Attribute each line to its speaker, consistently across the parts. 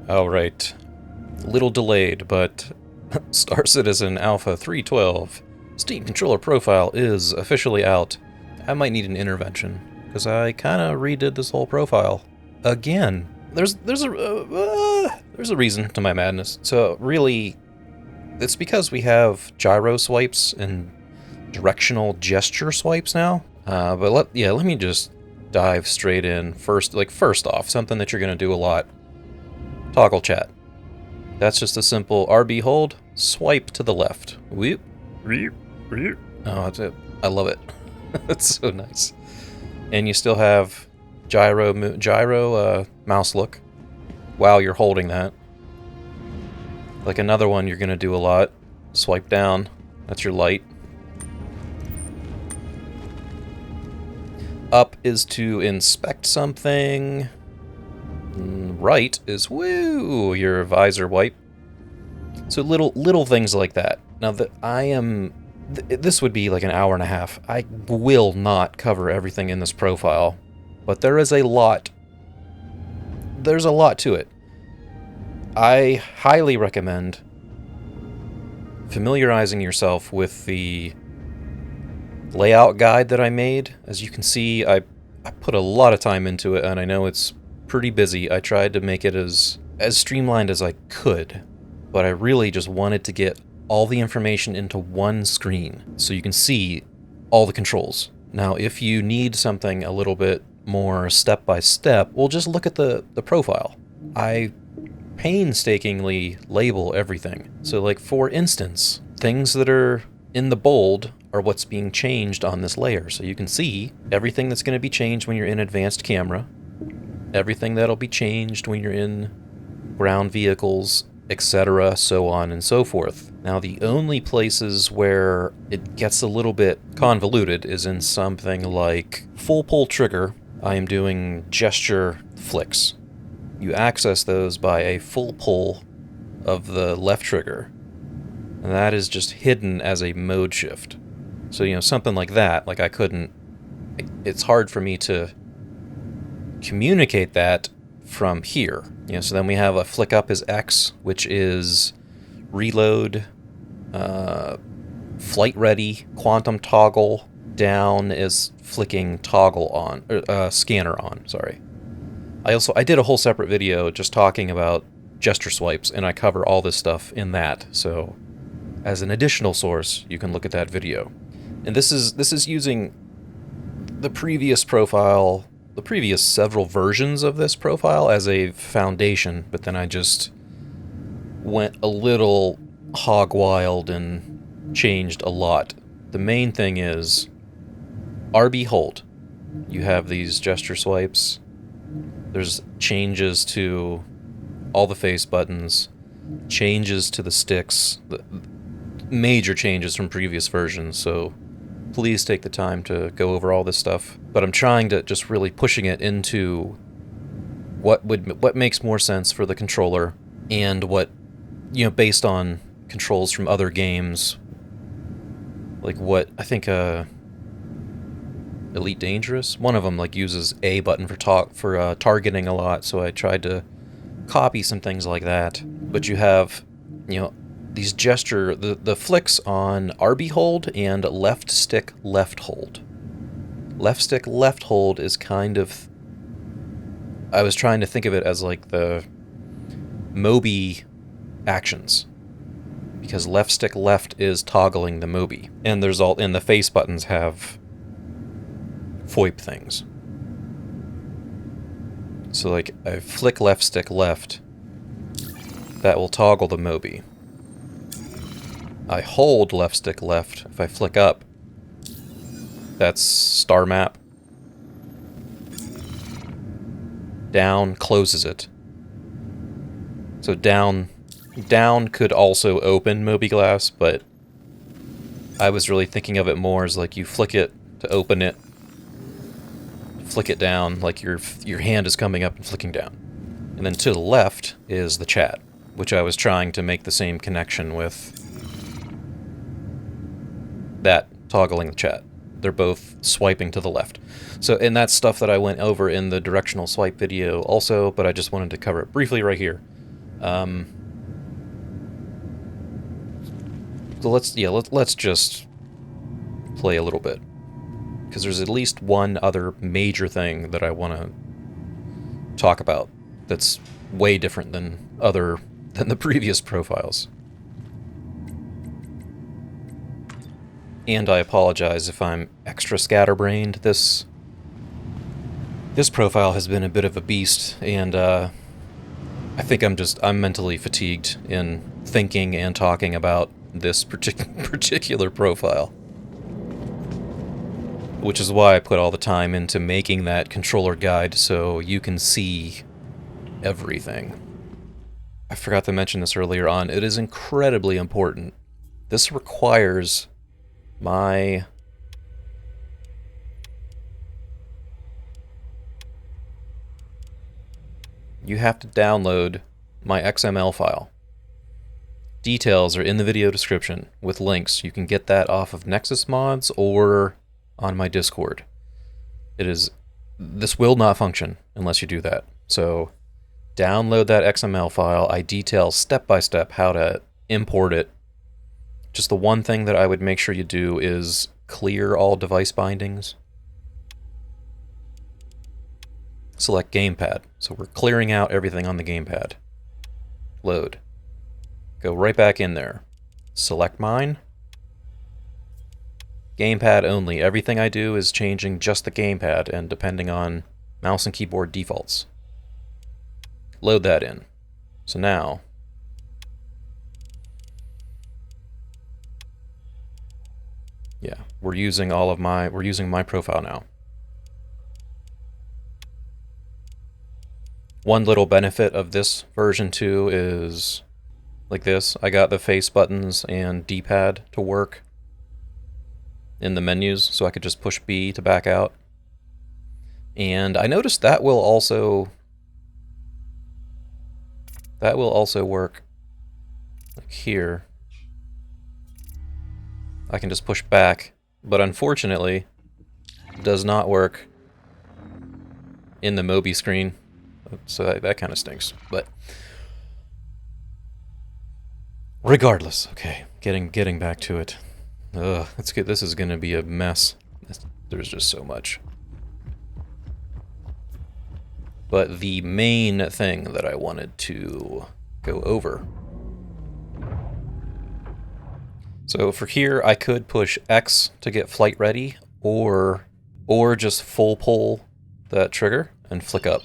Speaker 1: Alright. A little delayed, but Star Citizen Alpha 3.12 Steam controller profile is officially out. I might need an intervention, because I kind of redid this whole profile again. There's a reason to my madness. So really, it's because we have gyro swipes and directional gesture swipes now. But let me just dive straight in. First off, something that you're gonna do a lot: toggle chat. That's just a simple RB hold, swipe to the left. Whoop, whoop, whoop. Oh, that's it. I love it. It's so nice. And you still have gyro mouse look while you're holding that. Like another one you're gonna do a lot: swipe down. That's your light. Up is to inspect something. Right is woo, your visor wipe. So little things like that. Now this would be like an hour and a half. I will not cover everything in this profile, but there is a lot. There's a lot to it. I highly recommend familiarizing yourself with the layout guide that I made. As you can see, I put a lot of time into it, and I know it's pretty busy. I tried to make it as streamlined as I could, but I really just wanted to get all the information into one screen so you can see all the controls. Now, if you need something a little bit more step-by-step, we'll just look at the profile. I painstakingly label everything. So like, for instance, things that are in the bold are what's being changed on this layer. So you can see everything that's going to be changed when you're in advanced camera, everything that'll be changed when you're in ground vehicles, etc., so on and so forth. Now, the only places where it gets a little bit convoluted is in something like full pull trigger. I am doing gesture flicks. You access those by a full pull of the left trigger, and that is just hidden as a mode shift. So, something like that, like it's hard for me to communicate that from here. So then we have a flick up is X, which is reload, flight ready, quantum toggle. Down is flicking toggle on, scanner on, sorry. I did a whole separate video just talking about gesture swipes, and I cover all this stuff in that. So as an additional source, you can look at that video. And this is using the previous profile, the previous several versions of this profile as a foundation, but then I just went a little hog wild and changed a lot. The main thing is RB hold. You have these gesture swipes. There's changes to all the face buttons, changes to the sticks, major changes from previous versions, so please take the time to go over all this stuff. But I'm trying to just really pushing it into what makes more sense for the controller, and what, based on controls from other games, like what I think Elite Dangerous, one of them uses A button for targeting a lot, so I tried to copy some things like that. But you have, these gesture, the flicks on RB hold and left stick left hold. Left stick left hold is kind of, I was trying to think of it as like the Moby actions, because left stick left is toggling the Moby, and the face buttons have FOIP things. So like, I flick left stick left, that will toggle the Moby. I hold left stick left, if I flick up, that's star map. Down closes it. So down could also open Moby glass, but I was really thinking of it more as like, you flick it to open it, flick it down, like your hand is coming up and flicking down. And then to the left is the chat, which I was trying to make the same connection with that toggling the chat. They're both swiping to the left. So, and that's stuff that I went over in the directional swipe video also, but I just wanted to cover it briefly right here. So let's just play a little bit, because there's at least one other major thing that I want to talk about that's way different than the previous profiles. And I apologize if I'm extra scatterbrained. This profile has been a bit of a beast, and I think I'm mentally fatigued in thinking and talking about this particular profile. Which is why I put all the time into making that controller guide so you can see everything. I forgot to mention this earlier on. It is incredibly important. This requires my... You have to download my XML file. Details are in the video description with links. You can get that off of Nexus Mods or on my Discord. This will not function unless you do that. So download that XML file. I detail step by step how to import it. Just the one thing that I would make sure you do is clear all device bindings. Select gamepad. So we're clearing out everything on the gamepad. Load. Go right back in there. Select mine. Gamepad only. Everything I do is changing just the gamepad and depending on mouse and keyboard defaults. Load that in. So now, yeah, we're using my profile now. One little benefit of this version 2 is like this. I got the face buttons and D-pad to work in the menus, so I could just push B to back out. And I noticed that will also work like here. I can just push back, but unfortunately it does not work in the Mobi screen. So that kind of stinks, but regardless, okay, getting back to it. Let's get. This is going to be a mess. There's just so much. But the main thing that I wanted to go over. So for here, I could push X to get flight ready, or just full pull that trigger and flick up.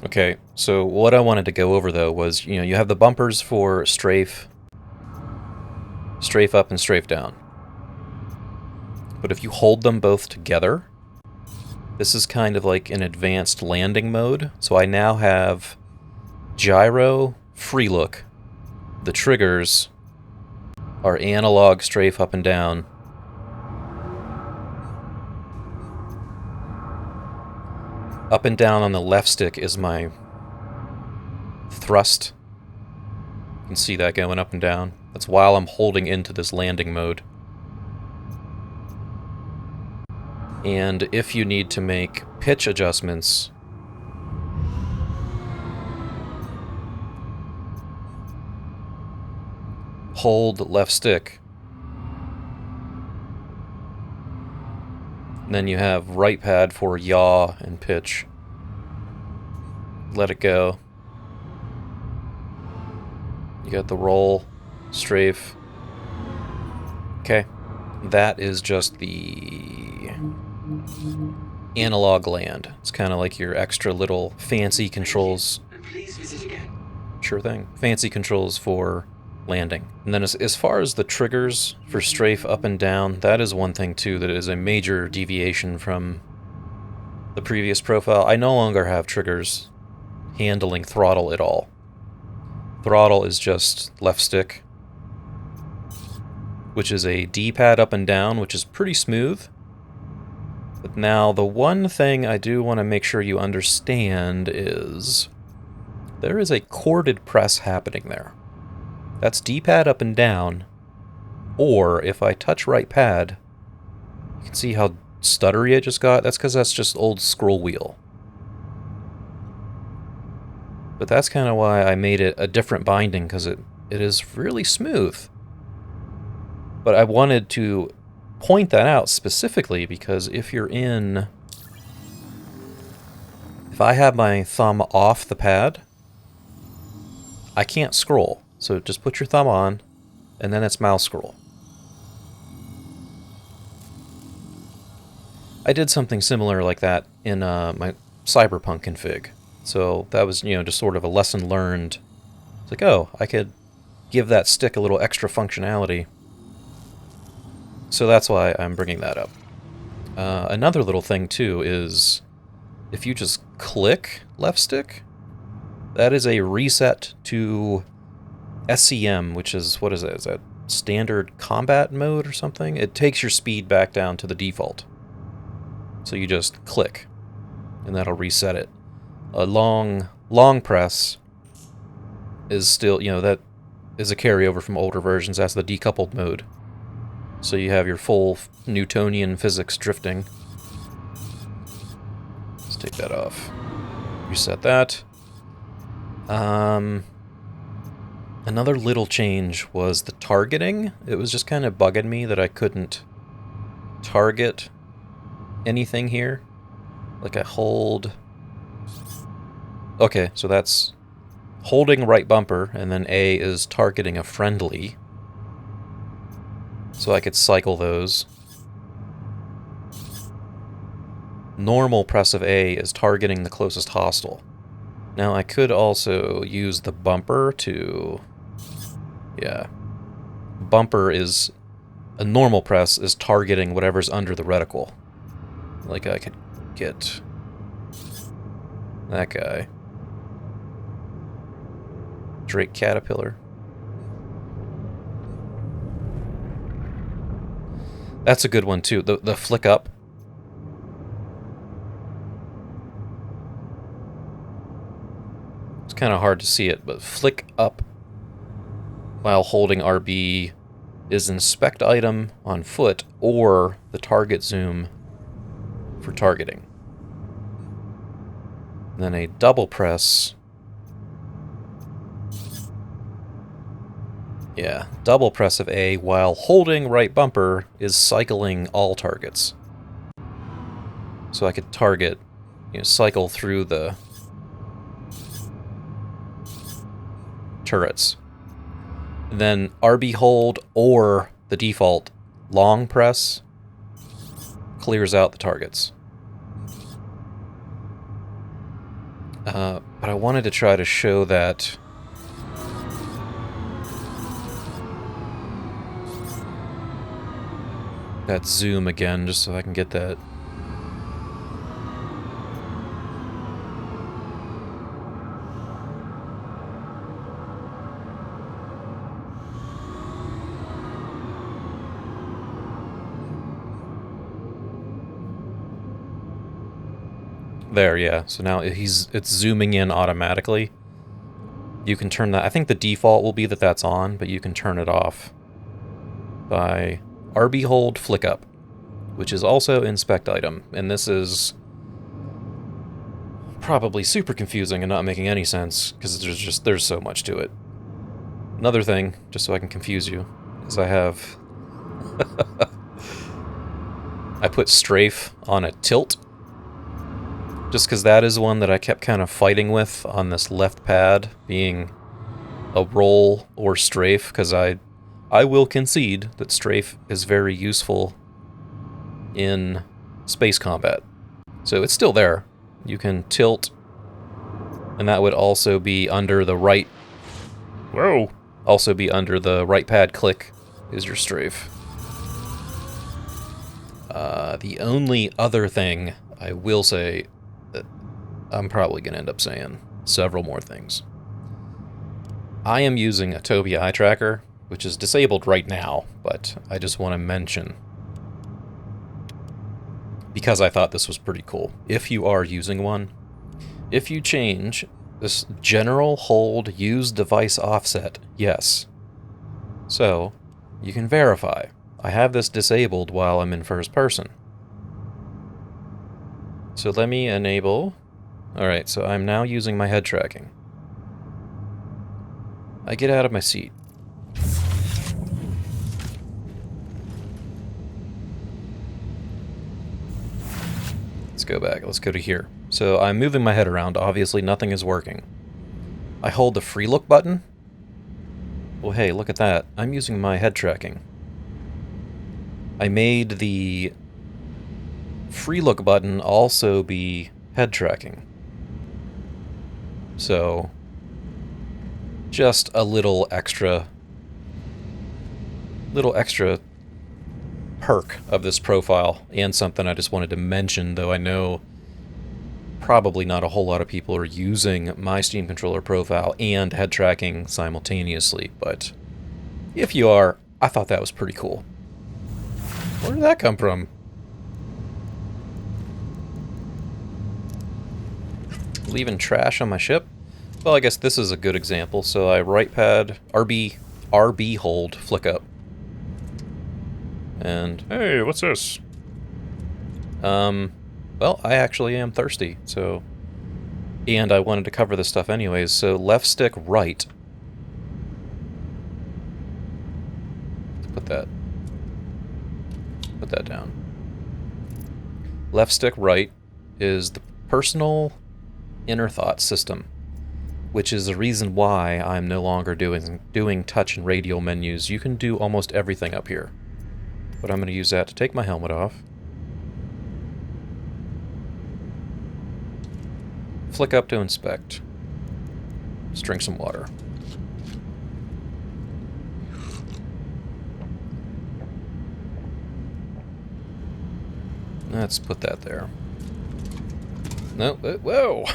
Speaker 1: Okay, so what I wanted to go over though was, you have the bumpers for strafe up and strafe down. But if you hold them both together, this is kind of like an advanced landing mode. So I now have gyro, free look. The triggers are analog strafe up and down. Up and down on the left stick is my thrust. You can see that going up and down. That's while I'm holding into this landing mode. And if you need to make pitch adjustments, hold left stick. And then you have right pad for yaw and pitch. Let it go. You got the roll, strafe. Okay. That is just the analog land. It's kind of like your extra little fancy controls.
Speaker 2: Please visit again.
Speaker 1: Sure thing. Fancy controls for landing. And then as far as the triggers for strafe up and down, that is one thing too that is a major deviation from the previous profile. I no longer have triggers handling throttle at all. Throttle is just left stick, which is a D-pad up and down, which is pretty smooth. But now the one thing I do want to make sure you understand is there is a chorded press happening there. That's D-pad up and down, or if I touch right pad, you can see how stuttery I just got, that's because that's just old scroll wheel. But that's kind of why I made it a different binding, because it is really smooth. But I wanted to point that out specifically because if you're in... If I have my thumb off the pad, I can't scroll. So just put your thumb on, and then it's mouse scroll. I did something similar like that in my Cyberpunk config. So that was, just sort of a lesson learned. It's like, oh, I could give that stick a little extra functionality. So that's why I'm bringing that up. Another little thing, too, is if you just click left stick, that is a reset to SCM, which is, what is that? Is that standard combat mode or something? It takes your speed back down to the default. So you just click, and that'll reset it. A long press is still, that is a carryover from older versions. That's the decoupled mode. So you have your full Newtonian physics drifting. Let's take that off. Reset that. Another little change was the targeting. It was just kind of bugging me that I couldn't target anything here. Like I hold... Okay, so that's holding right bumper, and then A is targeting a friendly. So I could cycle those. Normal press of A is targeting the closest hostile. Now I could also use the bumper to... Yeah. Bumper is... A normal press is targeting whatever's under the reticle. Like I could get... that guy. Drake Caterpillar. That's a good one too. The flick up. It's kind of hard to see it, but flick up while holding RB is inspect item on foot or the target zoom for targeting. And then a double press. Yeah, double press of A while holding right bumper is cycling all targets. So I could target, cycle through the turrets. And then RB hold or the default long press clears out the targets. But I wanted to try to show that zoom again, just so I can get that. There, yeah. So now it's zooming in automatically. You can turn that. I think the default will be that that's on, but you can turn it off by RB hold flick up, which is also inspect item. And this is probably super confusing and not making any sense because there's so much to it. Another thing, just so I can confuse you, is I have I put strafe on a tilt. Just because that is one that I kept kind of fighting with on this left pad, being a roll or strafe, because I will concede that strafe is very useful in space combat. So it's still there. You can tilt, and that would also be under the right... Whoa! Also be under the right pad click is your strafe. The only other thing I will say... I'm probably going to end up saying several more things. I am using a Tobii eye tracker, which is disabled right now, but I just want to mention, because I thought this was pretty cool. If you are using one, if you change this general hold use device offset, yes. So, you can verify. I have this disabled while I'm in first person. So let me enable... Alright, so I'm now using my head tracking. I get out of my seat. Let's go back. Let's go to here. So I'm moving my head around. Obviously, nothing is working. I hold the free look button. Well, hey, look at that. I'm using my head tracking. I made the free look button also be head tracking. So, just a little extra perk of this profile, and something I just wanted to mention, though I know probably not a whole lot of people are using my Steam controller profile and head tracking simultaneously, but if you are, I thought that was pretty cool. Where did that come from? Leaving trash on my ship? Well, I guess this is a good example. So I right pad, RB hold, flick up. And, hey, what's this? Well, I actually am thirsty, so... And I wanted to cover this stuff anyways, so left stick right. Put that down. Left stick right is the personal inner thought system, which is the reason why I'm no longer doing touch and radial menus. You can do almost everything up here. But I'm going to use that to take my helmet off. Flick up to inspect. Let's drink some water. Let's put that there. No, whoa!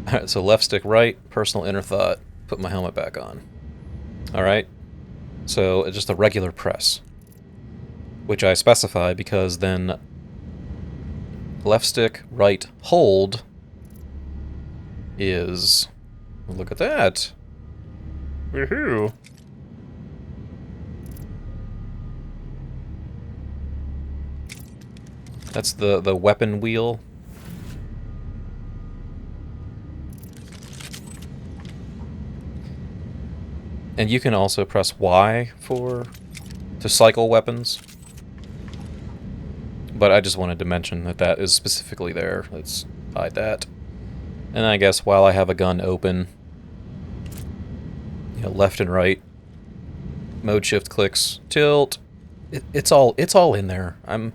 Speaker 1: Alright, so left stick right, personal inner thought, put my helmet back on. Alright, so it's just a regular press, which I specify because then left stick right hold is... Look at that! Woohoo! That's the weapon wheel. And you can also press Y to cycle weapons. But I just wanted to mention that that is specifically there. Let's hide that. And I guess while I have a gun open, you know, left and right, mode shift clicks, tilt. It's all in there. I'm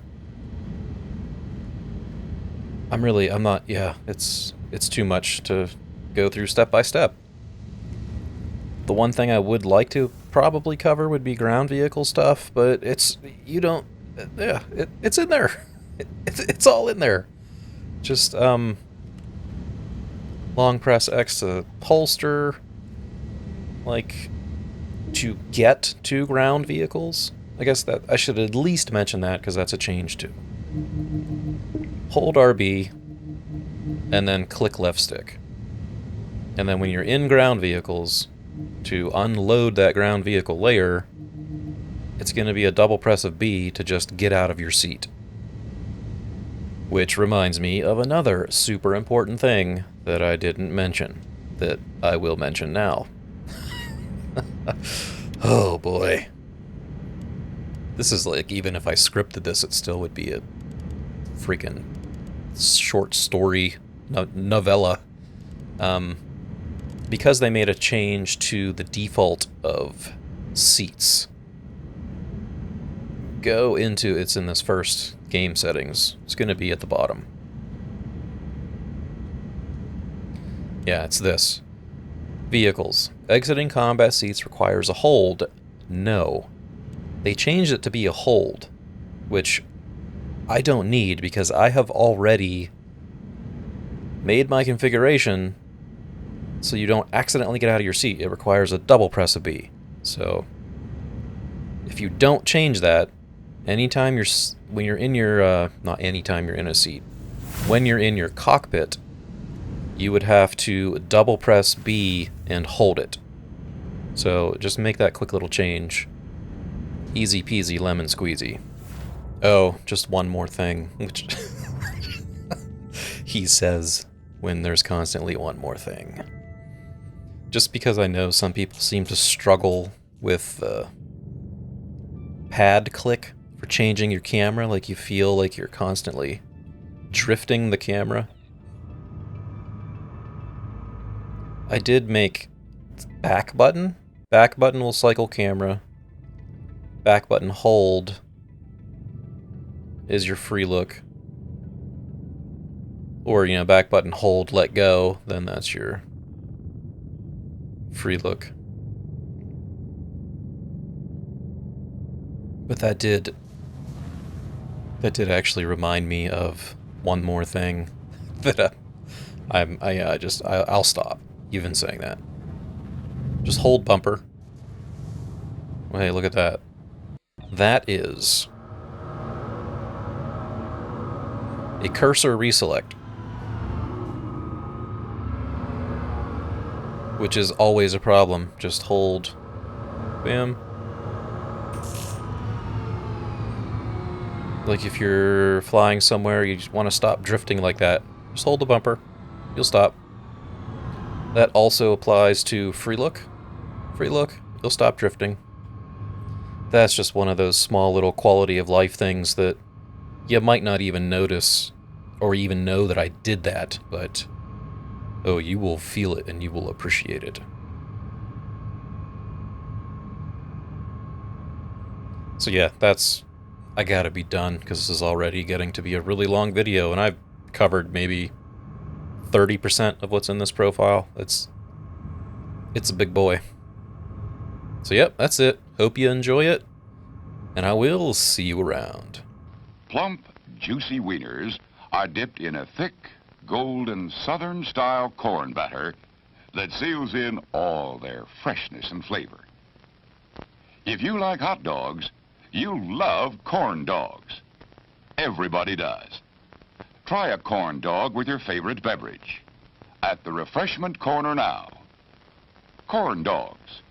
Speaker 1: not, yeah, it's too much to go through step by step. The one thing I would like to probably cover would be ground vehicle stuff, but it's in there. It's all in there. Just, long press X to holster, like, to get to ground vehicles. I guess that I should at least mention that, because that's a change too. Hold RB, and then click left stick. And then when you're in ground vehicles, to unload that ground vehicle layer, it's going to be a double press of B to just get out of your seat. Which reminds me of another super important thing that I didn't mention, that I will mention now. Oh boy. This is like, even if I scripted this, it still would be a freaking short story novella. Because they made a change to the default of seats. Go into, it's in this first game settings. It's going to be at the bottom. Yeah, it's this. Vehicles. Exiting combat seats requires a hold. No. They changed it to be a hold, which I don't need because I have already made my configuration so you don't accidentally get out of your seat. It requires a double press of B. So if you don't change that, anytime when you're in your, not anytime you're in a seat, when you're in your cockpit, you would have to double press B and hold it. So just make that quick little change. Easy peasy lemon squeezy. Oh, just one more thing, which he says when there's constantly one more thing. Just because I know some people seem to struggle with the pad click for changing your camera, like you feel like you're constantly drifting the camera. I did make back button. Back button will cycle camera. Back button hold is your free look. Or, you know, back button hold, let go, then that's your free look. But that did actually remind me of one more thing that I'll stop even saying that. Just hold bumper. Well, hey, look at that. That is a cursor reselect, which is always a problem. Just hold, bam. Like if you're flying somewhere, you just want to stop drifting like that, just hold the bumper, you'll stop. That also applies to free look. Free look, you'll stop drifting. That's just one of those small little quality of life things that you might not even notice or even know that I did that, but oh, you will feel it and you will appreciate it. So yeah, I gotta be done because this is already getting to be a really long video, and I've covered maybe 30% of what's in this profile. It's a big boy. So yep, that's it. Hope you enjoy it, and I will see you around.
Speaker 2: Plump, juicy wieners are dipped in a thick, golden Southern-style corn batter that seals in all their freshness and flavor. If you like hot dogs, you'll love corn dogs. Everybody does. Try a corn dog with your favorite beverage. At the refreshment corner now. Corn dogs.